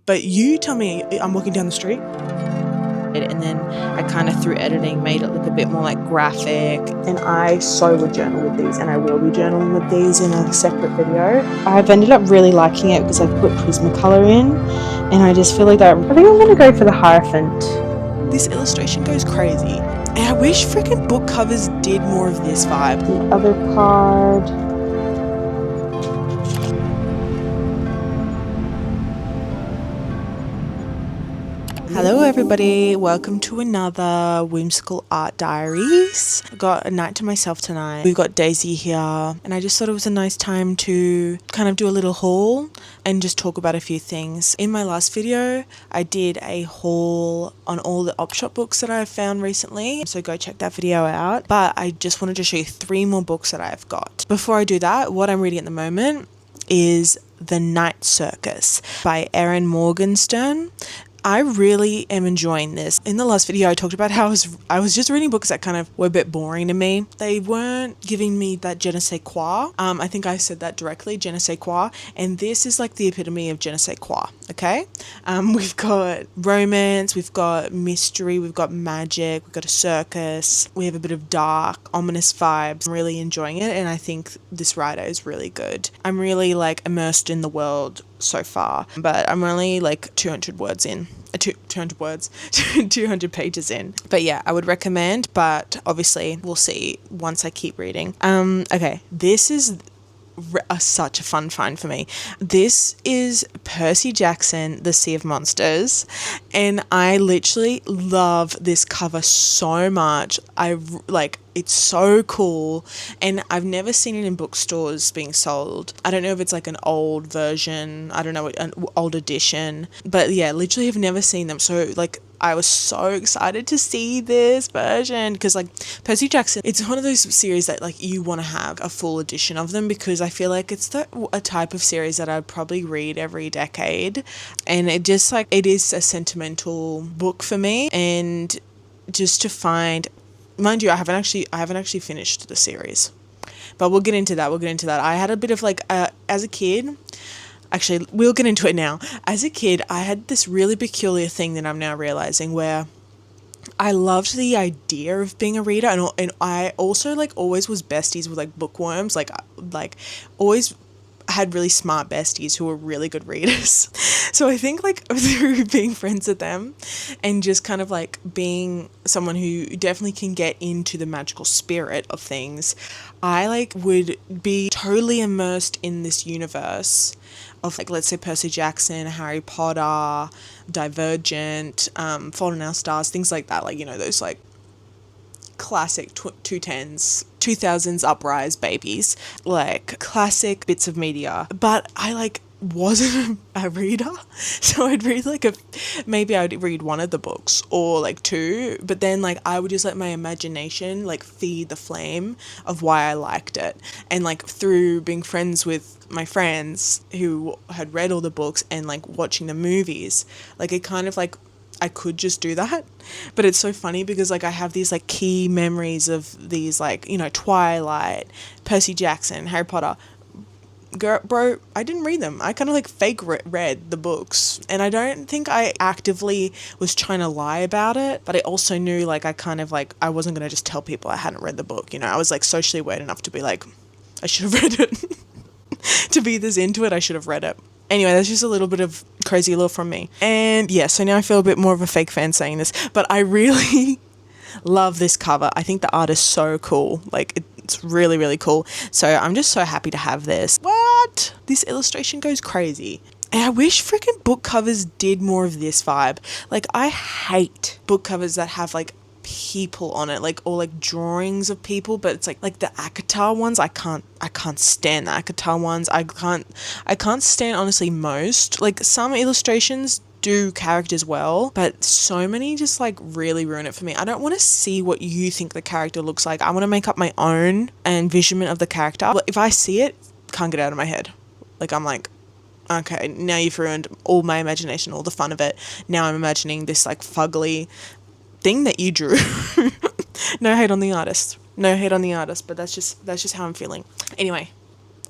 But you tell me, I'm walking down the street. And then I kind of through editing made it look a bit more like graphic. And I so would journal with these, and I will be journaling with these in a separate video. I've ended up really liking it because I've put Prismacolor in, and I just feel like that. I think I'm going to go for the Hierophant. This illustration goes crazy. And I wish freaking book covers did more of this vibe. The other card. Hello everybody, welcome to another Whimsical Art Diaries. I got a night to myself tonight. We've got Daisy here, and I just thought it was a nice time to kind of do a little haul and just talk about a few things. In my last video, I did a haul on all the op shop books that I've found recently, so go check that video out. But I just wanted to show you 3 more books that I've got. Before I do that, what I'm reading at the moment is The Night Circus by Erin Morgenstern. I really am enjoying this. In the last video, I talked about how I was just reading books that kind of were a bit boring to me. They weren't giving me that je ne sais quoi. I think I said that directly, je ne sais quoi. And this is like the epitome of je ne sais quoi, okay? We've got romance, we've got mystery, we've got magic, we've got a circus. We have a bit of dark, ominous vibes. I'm really enjoying it, and I think this writer is really good. I'm really like immersed in the world so far, but I'm only like 200 words in. 200 pages in. But yeah, I would recommend, but obviously we'll see once I keep reading. Okay, this is such a fun find for me. This is Percy Jackson, The Sea of Monsters, and I literally love this cover so much. It's so cool, and I've never seen it in bookstores being sold. I don't know if it's like an old version, I don't know, an old edition, but yeah, literally have never seen them. So like I was so excited to see this version because like Percy Jackson, it's one of those series that like you want to have a full edition of them, because I feel like it's a type of series that I'd probably read every decade, and it just like it is a sentimental book for me. And just to find, mind you, I haven't actually finished the series, but we'll get into that. I had a bit of like as a kid. Actually, we'll get into it now. As a kid, I had this really peculiar thing that I'm now realizing, where I loved the idea of being a reader, and I also like always was besties with like bookworms, like always had really smart besties who were really good readers. So I think like through being friends with them and just kind of like being someone who definitely can get into the magical spirit of things, I like would be totally immersed in this universe of like, let's say Percy Jackson, Harry Potter, Divergent, Fault in Our Stars, things like that, like, you know, those like classic 2000s uprise babies, like classic bits of media. But I like wasn't a reader, so I'd read like maybe I'd read one of the books or like 2, but then like I would just let my imagination like feed the flame of why I liked it. And like through being friends with my friends who had read all the books and like watching the movies, like it kind of like I could just do that. But it's so funny because like I have these like key memories of these, like, you know, Twilight, Percy Jackson, Harry Potter. Girl, bro, I didn't read them. I kind of like fake read the books, and I don't think I actively was trying to lie about it, but I also knew like I kind of like I wasn't going to just tell people I hadn't read the book, you know. I was like socially aware enough to be like, I should have read it. To be this into it, I should have read it. Anyway, that's just a little bit of crazy lore from me. And yeah, so now I feel a bit more of a fake fan saying this, but I really love this cover. I think the art is so cool. Like, it's really, really cool. So I'm just so happy to have this. What? This illustration goes crazy. And I wish freaking book covers did more of this vibe. Like, I hate book covers that have like people on it, like, or like drawings of people, but it's like the ACOTAR ones. I can't stand the ACOTAR ones. I can't stand honestly most. Like, some illustrations do characters well, but so many just like really ruin it for me. I don't want to see what you think the character looks like. I want to make up my own envisionment of the character. But if I see it, can't get out of my head. Like, I'm like, okay, now you've ruined all my imagination, all the fun of it. Now I'm imagining this like fugly thing that you drew. No hate on the artist, but that's just how I'm feeling. Anyway,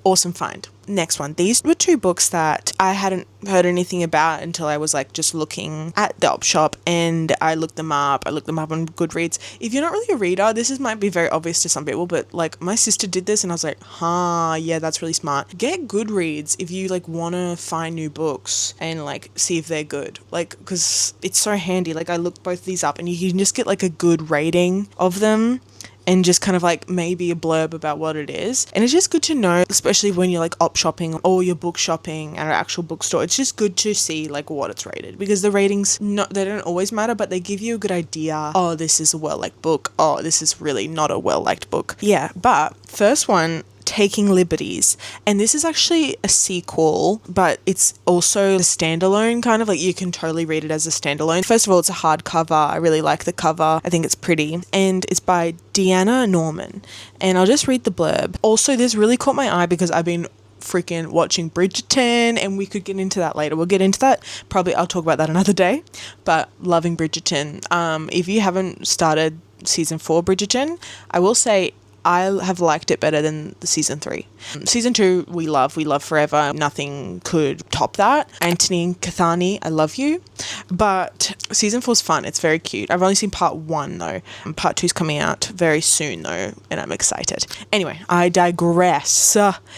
awesome find. next one. These were two books that I hadn't heard anything about until I was like just looking at the op shop, and I looked them up. I looked them up on Goodreads. If you're not really a reader, might be very obvious to some people, but like my sister did this and I was like, yeah, that's really smart. Get Goodreads if you like want to find new books and like see if they're good. Like, because it's so handy. Like I looked both these up and you can just get like a good rating of them and just kind of like maybe a blurb about what it is. And it's just good to know, especially when you're like op shopping or you're book shopping at an actual bookstore. It's just good to see like what it's rated, because the ratings, they don't always matter, but they give you a good idea. Oh, this is a well-liked book. Oh, this is really not a well-liked book. Yeah, but first one, Taking Liberties, and this is actually a sequel, but it's also a standalone, kind of like you can totally read it as a standalone. First of all, it's a hardcover. I really like the cover. I think it's pretty, and it's by Deanna Norman, and I'll just read the blurb. Also, this really caught my eye because I've been freaking watching Bridgerton, and we could get into that later. We'll get into that. Probably I'll talk about that another day, but loving Bridgerton. If you haven't started season 4 Bridgerton, I will say I have liked it better than the season 3. Season 2, we love forever. Nothing could top that. Anthony Cathani, I love you. But season 4 is fun. It's very cute. I've only seen part 1 though. Part 2 is coming out very soon though, and I'm excited. Anyway, I digress.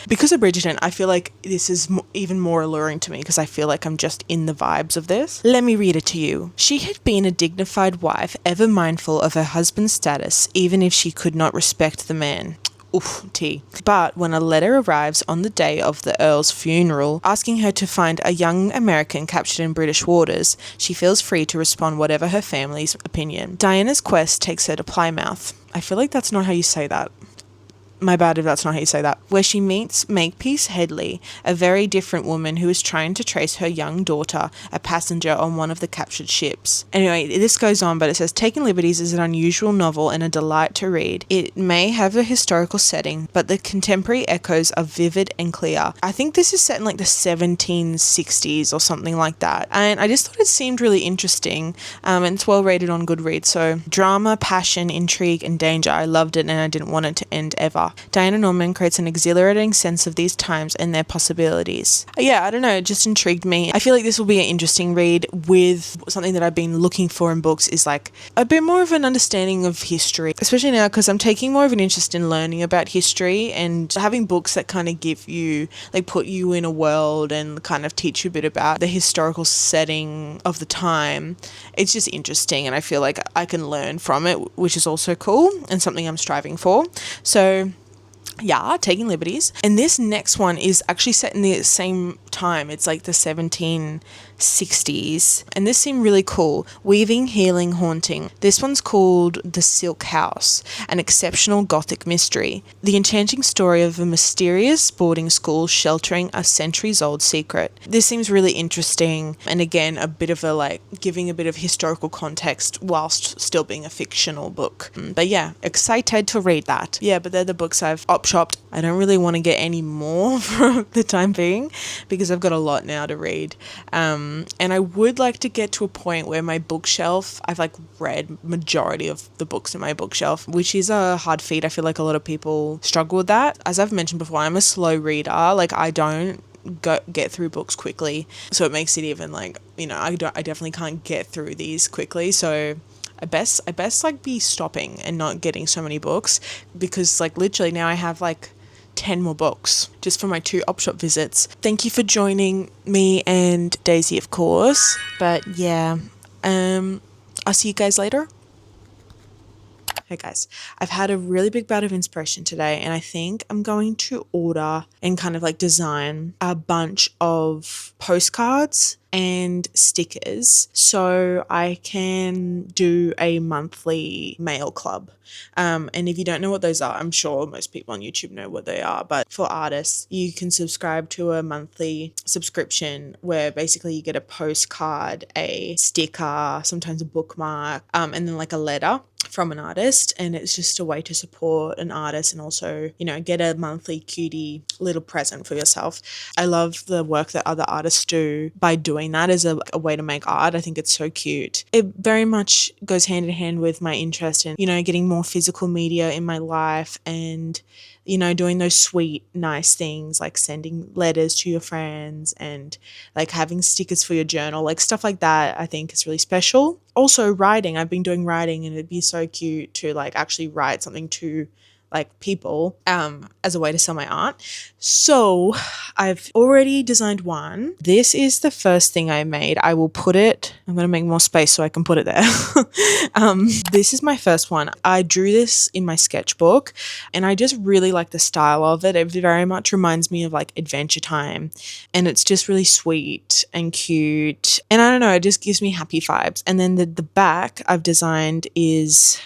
Because of Bridgerton, I feel like this is even more alluring to me because I feel like I'm just in the vibes of this. Let me read it to you. She had been a dignified wife, ever mindful of her husband's status, even if she could not respect the man. Oof, tea. But when a letter arrives on the day of the Earl's funeral, asking her to find a young American captured in British waters, she feels free to respond whatever her family's opinion. Diana's quest takes her to Plymouth. I feel like that's not how you say that. My bad if that's not how you say that. Where she meets Makepeace Headley, a very different woman who is trying to trace her young daughter, a passenger on one of the captured ships. Anyway, this goes on, but it says, Taking Liberties is an unusual novel and a delight to read. It may have a historical setting, but the contemporary echoes are vivid and clear. I think this is set in like the 1760s or something like that. And I just thought it seemed really interesting. And it's well rated on Goodreads. So drama, passion, intrigue, and danger. I loved it and I didn't want it to end ever. Diana Norman creates an exhilarating sense of these times and their possibilities. Yeah, I don't know, it just intrigued me. I feel like this will be an interesting read with something that I've been looking for in books is like a bit more of an understanding of history, especially now because I'm taking more of an interest in learning about history and having books that kind of give you, like put you in a world and kind of teach you a bit about the historical setting of the time. It's just interesting and I feel like I can learn from it, which is also cool and something I'm striving for. So yeah, Taking Liberties. And this next one is actually set in the same time. It's like the 1760s. And this seemed really cool. Weaving, Healing, Haunting. This one's called The Silk House, an exceptional gothic mystery. The enchanting story of a mysterious boarding school sheltering a centuries-old secret. This seems really interesting. And again, a bit of a like giving a bit of historical context whilst still being a fictional book. But yeah, excited to read that. Yeah, but they're the books I've optioned. I don't really want to get any more for the time being because I've got a lot now to read. And I would like to get to a point where my bookshelf, I've like read majority of the books in my bookshelf, which is a hard feat. I feel like a lot of people struggle with that. As I've mentioned before, I'm a slow reader. Like I don't get through books quickly. So it makes it even like, you know, I definitely can't get through these quickly. So I best like be stopping and not getting so many books because like literally now I have like 10 more books just for my 2 op shop visits. Thank you for joining me and Daisy, of course. But yeah, I'll see you guys later. Hey guys, I've had a really big bout of inspiration today and I think I'm going to order and kind of like design a bunch of postcards and stickers so I can do a monthly mail club. And if you don't know what those are, I'm sure most people on YouTube know what they are, but for artists, you can subscribe to a monthly subscription where basically you get a postcard, a sticker, sometimes a bookmark, and then like a letter from an artist, and it's just a way to support an artist and also, you know, get a monthly cutie little present for yourself. I love the work that other artists do by doing that as a way to make art. I think it's so cute. It very much goes hand in hand with my interest in, you know, getting more physical media in my life and you know, doing those sweet, nice things like sending letters to your friends and like having stickers for your journal, like stuff like that, I think is really special. Also, writing. I've been doing writing, and it'd be so cute to like actually write something to like people as a way to sell my art. So I've already designed one. This is the first thing I made. I will put it, I'm going to make more space so I can put it there. This is my first one. I drew this in my sketchbook, and I just really like the style of it. It very much reminds me of like Adventure Time, and it's just really sweet and cute. And I don't know, it just gives me happy vibes. And then the back I've designed is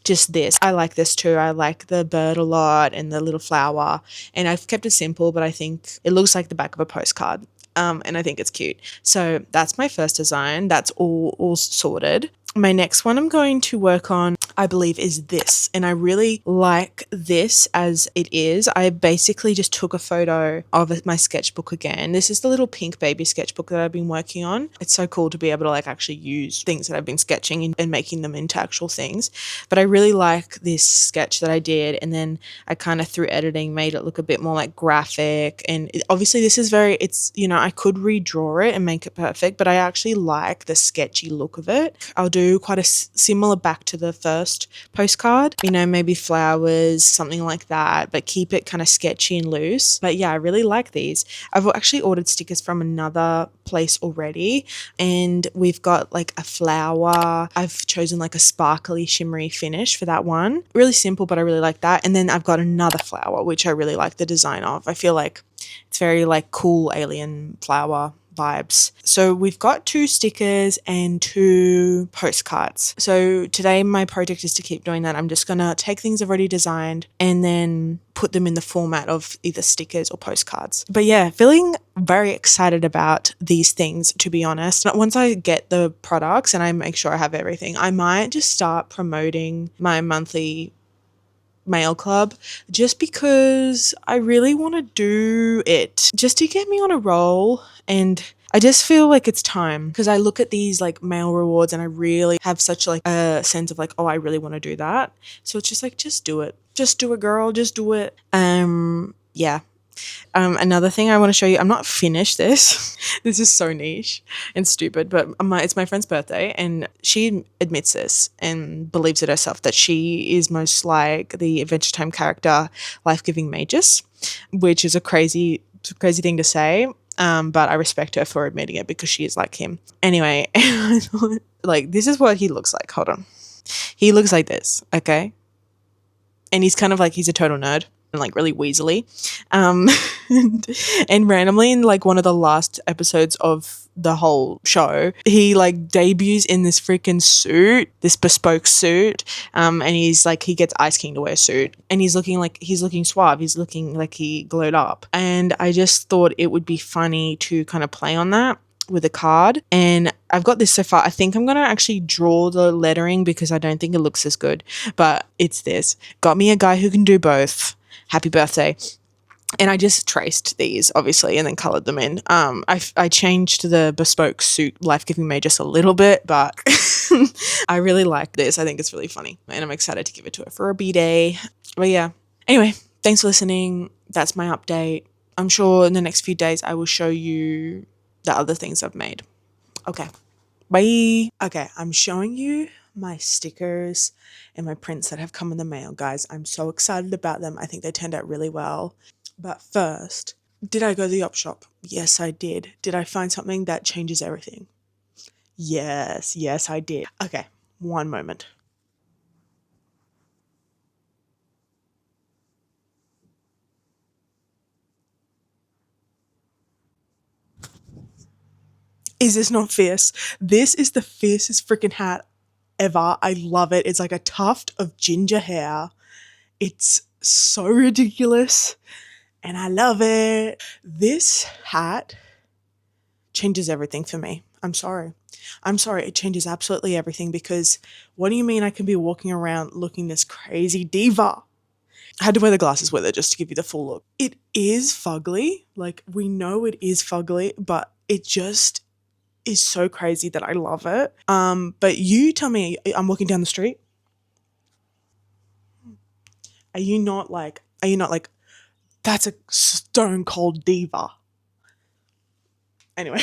just this. I like this too. I like the bird a lot and the little flower, and I've kept it simple, but I think it looks like the back of a postcard. And I think it's cute. So that's my first design. That's all sorted. My next one I'm going to work on, I believe, is this. And I really like this as it is. I basically just took a photo of my sketchbook again. This is the little pink baby sketchbook that I've been working on. It's so cool to be able to like actually use things that I've been sketching and making them into actual things. But I really like this sketch that I did. And then I kind of through editing made it look a bit more like graphic. And obviously this is it's, you know, I could redraw it and make it perfect, but I actually like the sketchy look of it. I'll do quite a similar back to the first postcard, you know, maybe flowers, something like that, but keep it kind of sketchy and loose. But yeah, I really like these. I've actually ordered stickers from another place already, and we've got like a flower. I've chosen like a sparkly shimmery finish for that one. Really simple, but I really like that. And then I've got another flower which I really like the design of. I feel like it's very like cool alien flower vibes. So we've got 2 stickers and 2 postcards. So today my project is to keep doing that. I'm just going to take things I've already designed and then put them in the format of either stickers or postcards. But yeah, feeling very excited about these things, to be honest. Once I get the products and I make sure I have everything, I might just start promoting my monthly mail club, just because I really want to do it, just to get me on a roll. And I just feel like it's time, because I look at these like mail rewards and I really have such like a sense of like, oh, I really want to do that. So it's just like, just do it, girl, just do it. Yeah. Another thing I want to show you, I'm not finished this. This is so niche and stupid, but it's my friend's birthday, and she admits this and believes it herself that she is most like the Adventure Time character, Life-Giving Magus, which is a crazy thing to say. But I respect her for admitting it because she is like him. Anyway, like this is what he looks like. Hold on. He looks like this, okay? And he's kind of like, he's a total nerd and like really weaselly. And randomly in like one of the last episodes of the whole show, he like debuts in this freaking suit, this bespoke suit. And he's like, he gets Ice King to wear a suit, and he's looking suave. He's looking like he glowed up. And I just thought it would be funny to kind of play on that with a card. And I've got this so far. I think I'm going to actually draw the lettering because I don't think it looks as good, but it's this. Got me a guy who can do both. Happy birthday. And I just traced these, obviously, and then coloured them in. I changed the bespoke suit Life-Giving Magus a little bit, but I really like this. I think it's really funny, and I'm excited to give it to her for a B-day. But yeah. Anyway, thanks for listening. That's my update. I'm sure in the next few days I will show you the other things I've made. Okay. Bye. Okay, I'm showing you my stickers and my prints that have come in the mail, guys. I'm so excited about them. I think they turned out really well. But first, did I go to the op shop? Yes, I did. Did I find something that changes everything? Yes, I did. Okay, one moment. Is this not fierce? This is the fiercest freaking hat ever. I love it. It's like a tuft of ginger hair. It's so ridiculous, and I love it. This hat changes everything for me. I'm sorry. It changes absolutely everything, because what do you mean I can be walking around looking this crazy diva? I had to wear the glasses with it just to give you the full look. It is fugly. Like, we know it is fugly, but it just is so crazy that I love it. But you tell me, I'm walking down the street. Are you not like Are you not like, that's a stone cold diva? Anyway,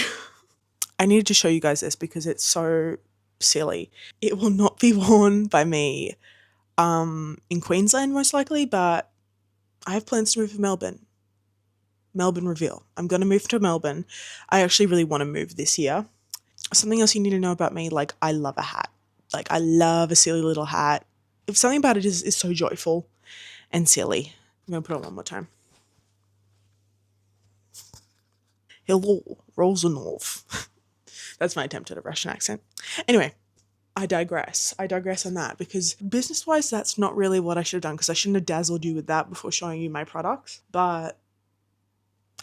I needed to show you guys this because it's so silly. It will not be worn by me in Queensland most likely, but I have plans to move to Melbourne. Melbourne reveal. I'm going to move to Melbourne. I actually really want to move this year. Something else you need to know about me, like I love a hat. Like I love a silly little hat. If something about it is so joyful and silly. I'm going to put it on one more time. Hello, Rosa North. That's my attempt at a Russian accent. Anyway, I digress. I digress on that because business-wise, that's not really what I should have done because I shouldn't have dazzled you with that before showing you my products, but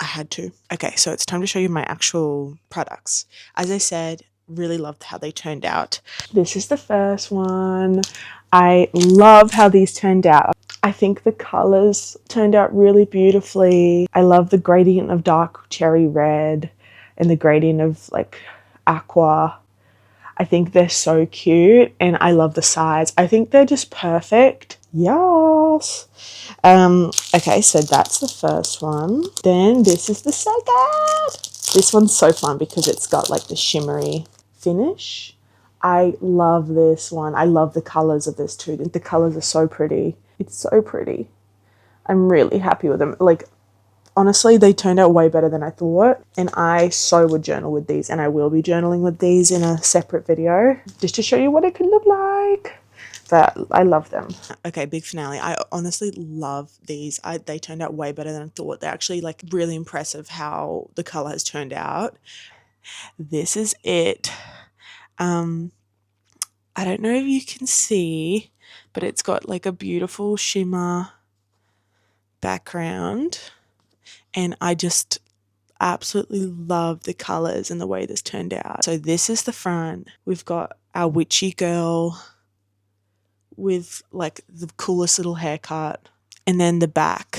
I had to. Okay, so it's time to show you my actual products. As I said, really loved how they turned out. This is the first one. I love how these turned out. I think the colors turned out really beautifully. I love the gradient of dark cherry red and the gradient of like aqua. I think they're so cute and I love the size. I think they're just perfect. Yes. Okay, so that's the first one. Then this is the second. This one's so fun because it's got like the shimmery finish. I love this one. I love the colors of this too. The colors are so pretty. It's so pretty. I'm really happy with them. Like, honestly, they turned out way better than I thought. And I so would journal with these. And I will be journaling with these in a separate video. Just to show you what it could look like. But I love them. Okay, big finale. I honestly love these. They turned out way better than I thought. They're actually like really impressive how the color has turned out. This is it. I don't know if you can see, but it's got like a beautiful shimmer background. And I just absolutely love the colors and the way this turned out. So this is the front. We've got our witchy girl with like the coolest little haircut. And then the back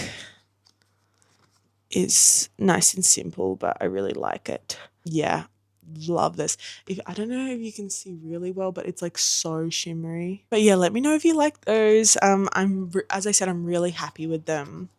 is nice and simple, but I really like it. Yeah, love this. I don't know if you can see really well, but it's like so shimmery. But yeah, let me know if you like those. As I said, I'm really happy with them.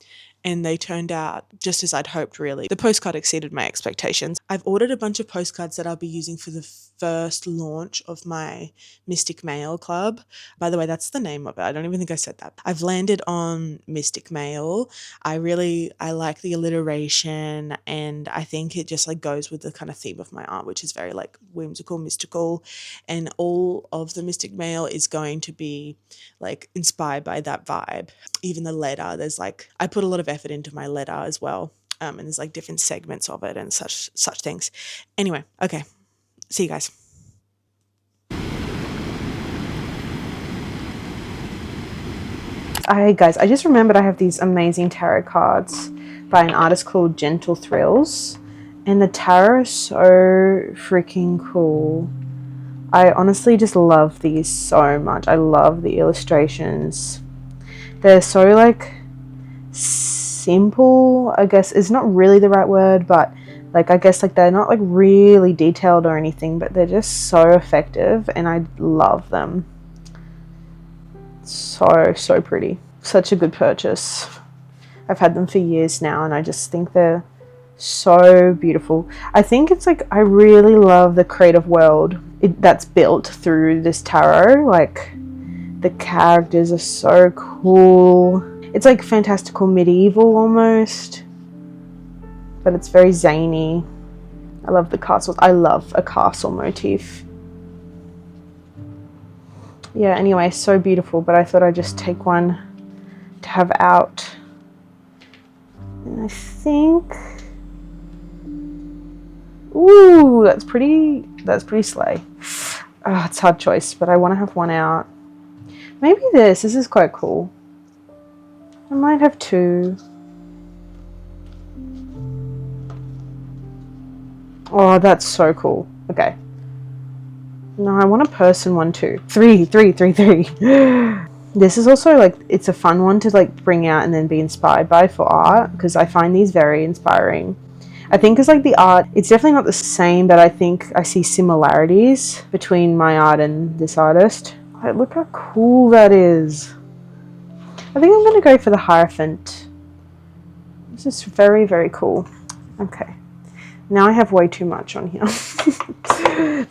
And they turned out just as I'd hoped, really. The postcard exceeded my expectations. I've ordered a bunch of postcards that I'll be using for the first launch of my Mystic Mail Club. By the way, that's the name of it. I don't even think I said that. I've landed on Mystic Mail. I like the alliteration, and I think it just like goes with the kind of theme of my art, which is very like whimsical, mystical, and all of the Mystic Mail is going to be like inspired by that vibe. Even the letter, there's like, I put a lot of effort into my letter as well, and there's like different segments of it and such things. Anyway, okay, see you guys. Hi guys, I just remembered I have these amazing tarot cards by an artist called Gentle Thrills, and the tarot is so freaking cool. I honestly just love these so much. I love the illustrations. They're so like simple, I guess is not really the right word, but like I guess like they're not like really detailed or anything, but they're just so effective and I love them. So pretty. Such a good purchase. I've had them for years now and I just think they're so beautiful. I think it's like I really love the creative world that's built through this tarot. Like the characters are so cool. It's like fantastical medieval almost, but it's very zany. I love the castles. I love a castle motif. Yeah, anyway, so beautiful, but I thought I'd just take one to have out. And I think, ooh, that's pretty slay. Oh, it's a hard choice, but I want to have one out. Maybe this is quite cool. I might have two. Oh, that's so cool. Okay. No, I want a person one too. Three. This is also like, it's a fun one to like bring out and then be inspired by for art, because I find these very inspiring. I think it's like the art, it's definitely not the same, but I think I see similarities between my art and this artist. Like, look how cool that is. I think I'm going to go for the Hierophant. just very, very cool. Okay. Now I have way too much on here.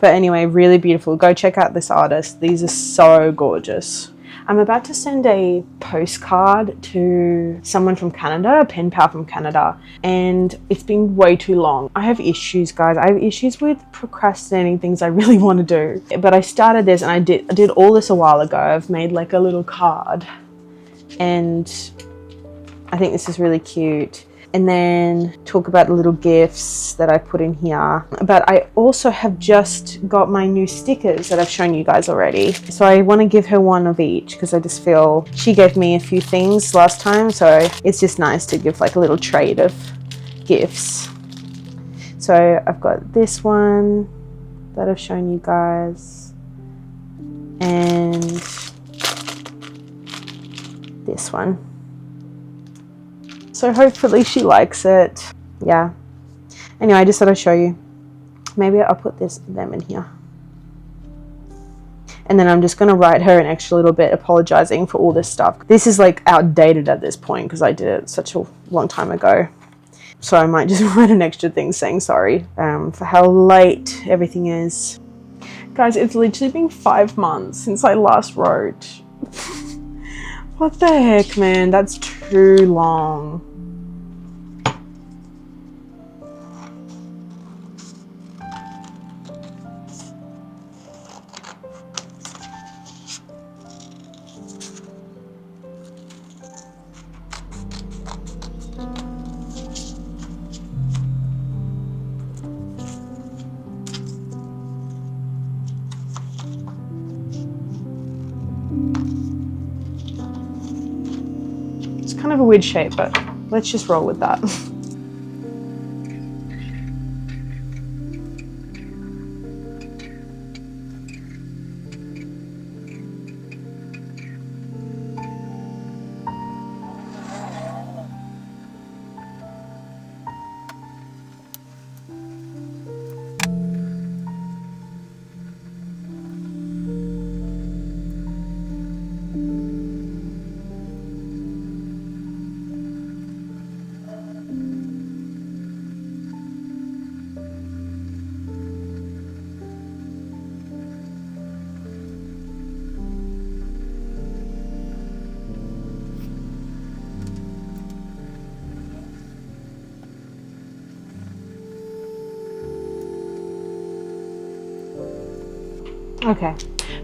But anyway, really beautiful. Go check out this artist. These are so gorgeous. I'm about to send a postcard to someone from Canada, a pen pal from Canada, and it's been way too long. I have issues, guys. I have issues with procrastinating things I really want to do. But I started this, and I did all this a while ago. I've made like a little card, and I think this is really cute. And then talk about the little gifts that I put in here. But I also have just got my new stickers that I've shown you guys already. So I want to give her one of each because I just feel she gave me a few things last time. So it's just nice to give like a little trade of gifts. So I've got this one that I've shown you guys. And this one. So hopefully she likes it. Yeah. Anyway, I just thought I'd show you. Maybe I'll put them in here. And then I'm just going to write her an extra little bit apologizing for all this stuff. This is like outdated at this point because I did it such a long time ago. So I might just write an extra thing saying sorry for how late everything is. Guys, it's literally been 5 months since I last wrote. What the heck, man? That's too long. Kind of a weird shape, but let's just roll with that. Okay,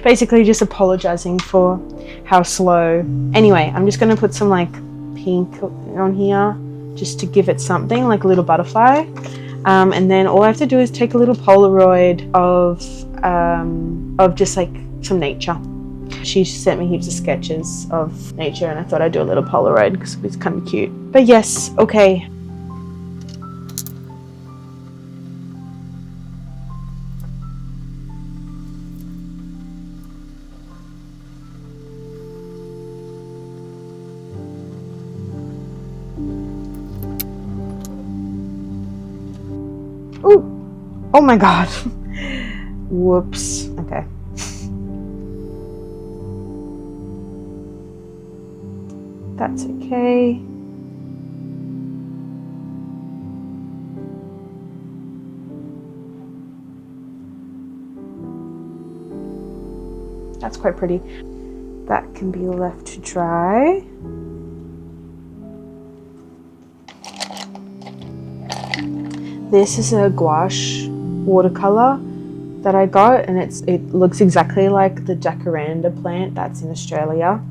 basically just apologizing for how slow. Anyway, I'm just going to put some like pink on here just to give it something, like a little butterfly. And then all I have to do is take a little Polaroid of just like some nature. She sent me heaps of sketches of nature and I thought I'd do a little Polaroid because it's kind of cute. But yes, okay. Ooh. Oh my god. Whoops. Okay. That's okay. That's quite pretty. That can be left to dry. This is a gouache watercolor that I got, and it looks exactly like the jacaranda plant that's in Australia.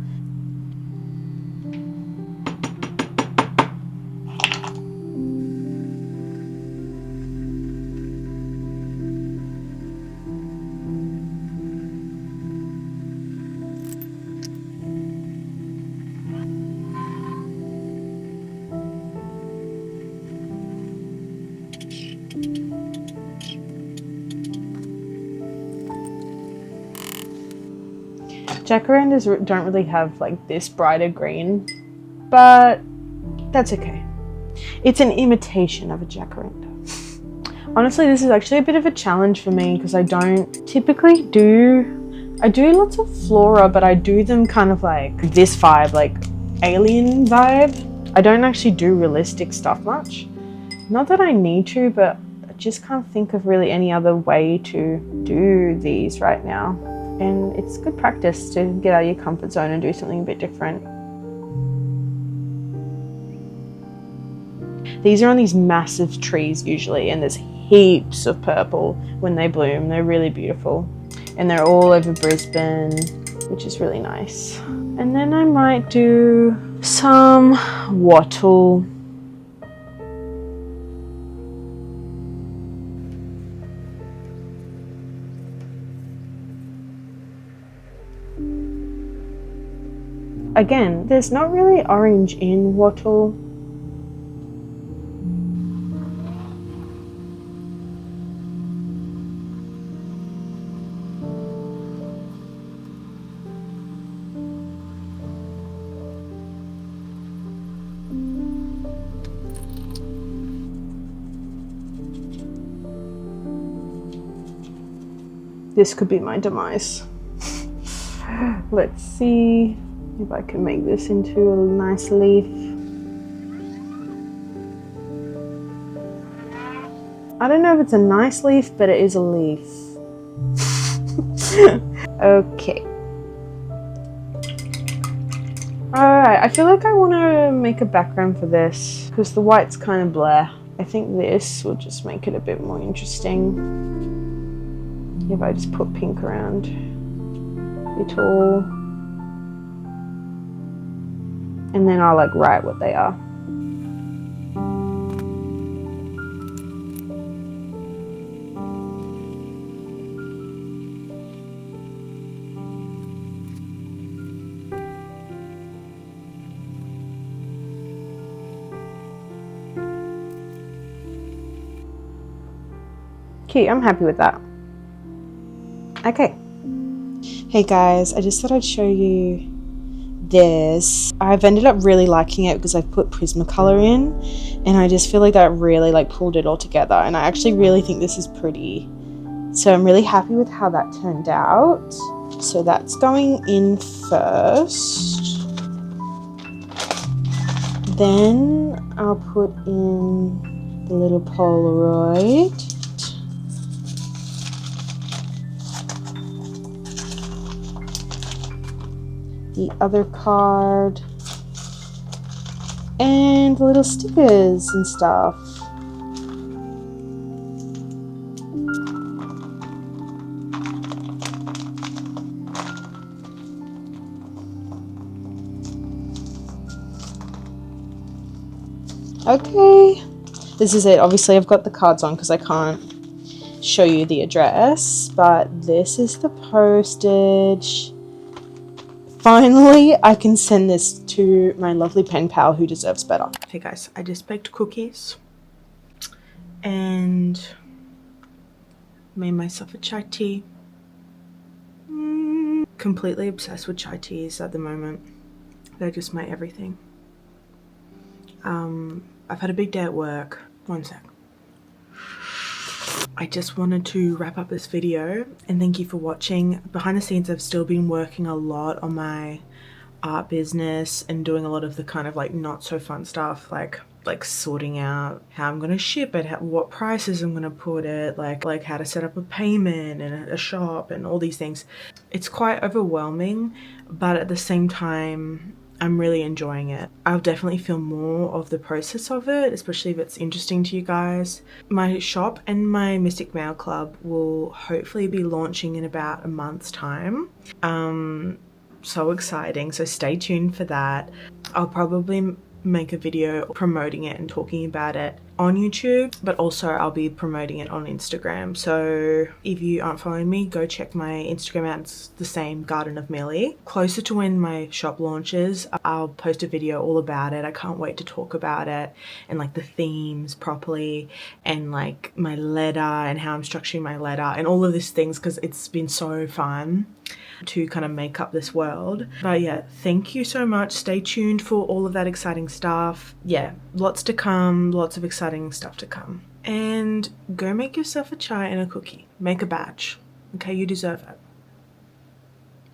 Jacarandas don't really have like this brighter green, but that's okay. It's an imitation of a jacaranda. Honestly, this is actually a bit of a challenge for me because I don't typically I do lots of flora, but I do them kind of like this vibe, like alien vibe. I don't actually do realistic stuff much. Not that I need to, but I just can't think of really any other way to do these right now. And it's good practice to get out of your comfort zone and do something a bit different. These are on these massive trees usually, and there's heaps of purple when they bloom. They're really beautiful. And they're all over Brisbane, which is really nice. And then I might do some wattle. Again, there's not really orange in wattle. This could be my demise. Let's see if I can make this into a nice leaf. I don't know if it's a nice leaf, but it is a leaf. Okay. Alright, I feel like I want to make a background for this because the white's kind of blur. I think this will just make it a bit more interesting. If I just put pink around it all. And then I'll like write what they are. Cute, I'm happy with that. Okay. Hey guys, I just thought I'd show you this. I've ended up really liking it because I've put Prismacolor in, and I just feel like that really like pulled it all together, and I actually really think this is pretty. So I'm really happy with how that turned out. So that's going in first. Then I'll put in the little Polaroid. The other card, and the little stickers and stuff. Okay, this is it. Obviously I've got the cards on because I can't show you the address, but this is the postage. Finally, I can send this to my lovely pen pal who deserves better. Okay guys, I just baked cookies and made myself a chai tea. Completely obsessed with chai teas at the moment. They're just my everything. I've had a big day at work. One sec. I just wanted to wrap up this video and thank you for watching. Behind the scenes, I've still been working a lot on my art business and doing a lot of the kind of like not so fun stuff, like sorting out how I'm gonna ship it, what prices I'm gonna put it, like how to set up a payment and a shop and all these things. It's quite overwhelming, but at the same time, I'm really enjoying it. I'll definitely film more of the process of it, especially if it's interesting to you guys. My shop and my Mystic Mail Club will hopefully be launching in about a month's time. So exciting, so stay tuned for that. I'll probably make a video promoting it and talking about it on YouTube, but also I'll be promoting it on Instagram. So if you aren't following me, go check my Instagram out. It's the same, Garden of Milli. Closer to when my shop launches, I'll post a video all about it. I can't wait to talk about it and like the themes properly and like my letter and how I'm structuring my letter and all of these things, because it's been so fun to kind of make up this world. But yeah, thank you so much. Stay tuned for all of that exciting stuff. Yeah, lots to come, lots of exciting stuff to come. And go make yourself a chai and a cookie. Make a batch. Okay, you deserve it.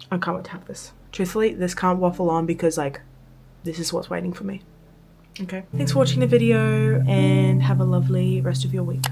I can't wait to have this. Truthfully, this can't waffle on because like this is what's waiting for me. Okay, thanks for watching the video and have a lovely rest of your week.